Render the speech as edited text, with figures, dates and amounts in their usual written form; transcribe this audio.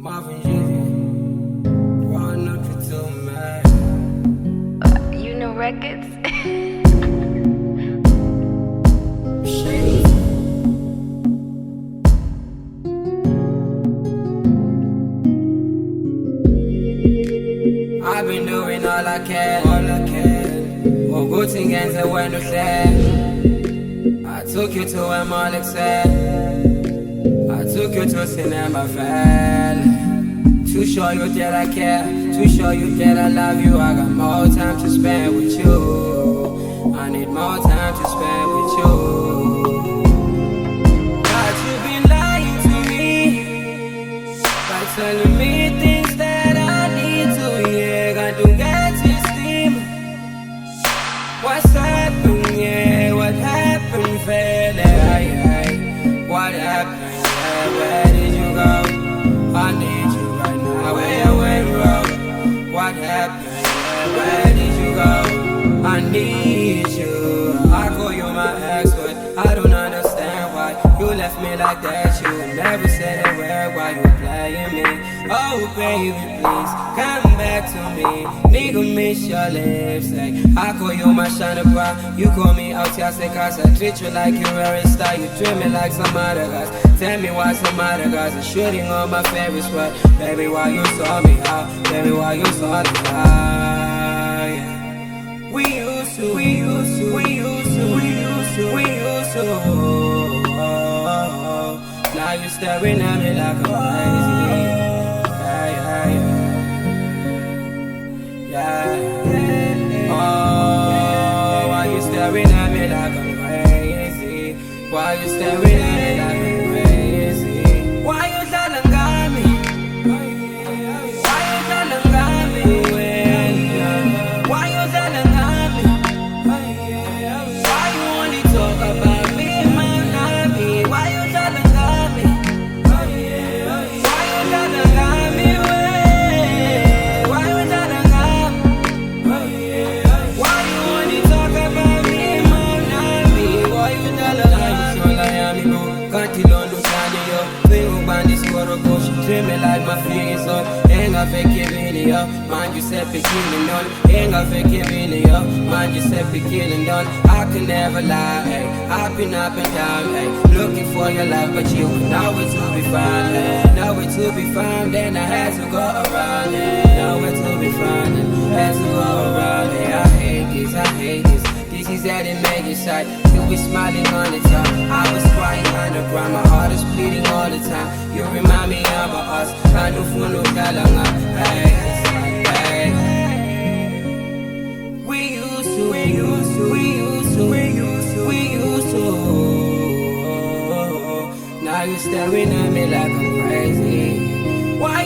Marvin Geezy, RUN032 You know records? I've been doing all I can, all good things and when to say. I took you to a mall said, I took you to cinema valley. To show you that I care, to show you that I love you. I got more time to spend with you. I need more time to spend with you. God, you've been lying to me by telling me things that I need to hear. I don't get your steam. What's happened, yeah? What happened, fella? What happened, yeah? Where did you go? I need you right now. Where went wrong? What happened, yeah? Where did you go? I need you. I call you my ex, but I don't understand why you left me like that. You never said a word while you playing me. Oh baby, please come back to me. Nigga, miss your lips. Like, I call you my shiner bra. You call me out here, say cause I treat you like you're a star. You treat me like some other guys. Tell me why some other guys are shooting on my favorite spot. Baby, why you saw me out? Baby, why you saw me out? Yeah. We used to. Now you staring at me like I'm crazy. Yeah. Oh, why you staring at me like I'm crazy? Why you staring at me like I'm crazy? Why you Udlala Ngami? Why you Udlala Ngami? Why you Udlala Ngami? Why you only talk about me, my Ngami? Why you Udlala Ngami? Why you Udlala Ngami? Why you Udlala Ngami? Why you only talk about me, my Ngami? Why you Udlala Ngami? Can't you understand yo? Vengo bandis coro coach, treat me like my fingers on. Ain't a fake video, man you said beginning done. Ain't a fake video, man you said beginning done. I can never lie, hey. I've been up and down, hey. Looking for your love, but you nowhere to be found, hey. Nowhere to be found, then I had to go around, hey. Nowhere to be found, had to go around, hey. I hate this. This is that it made you sight. You be smiling on the top. I was crying on the ground. My heart is bleeding all the time. You remind me of us. I do for no Udlala. Hey. We used to. Now you staring at me like I'm crazy. Why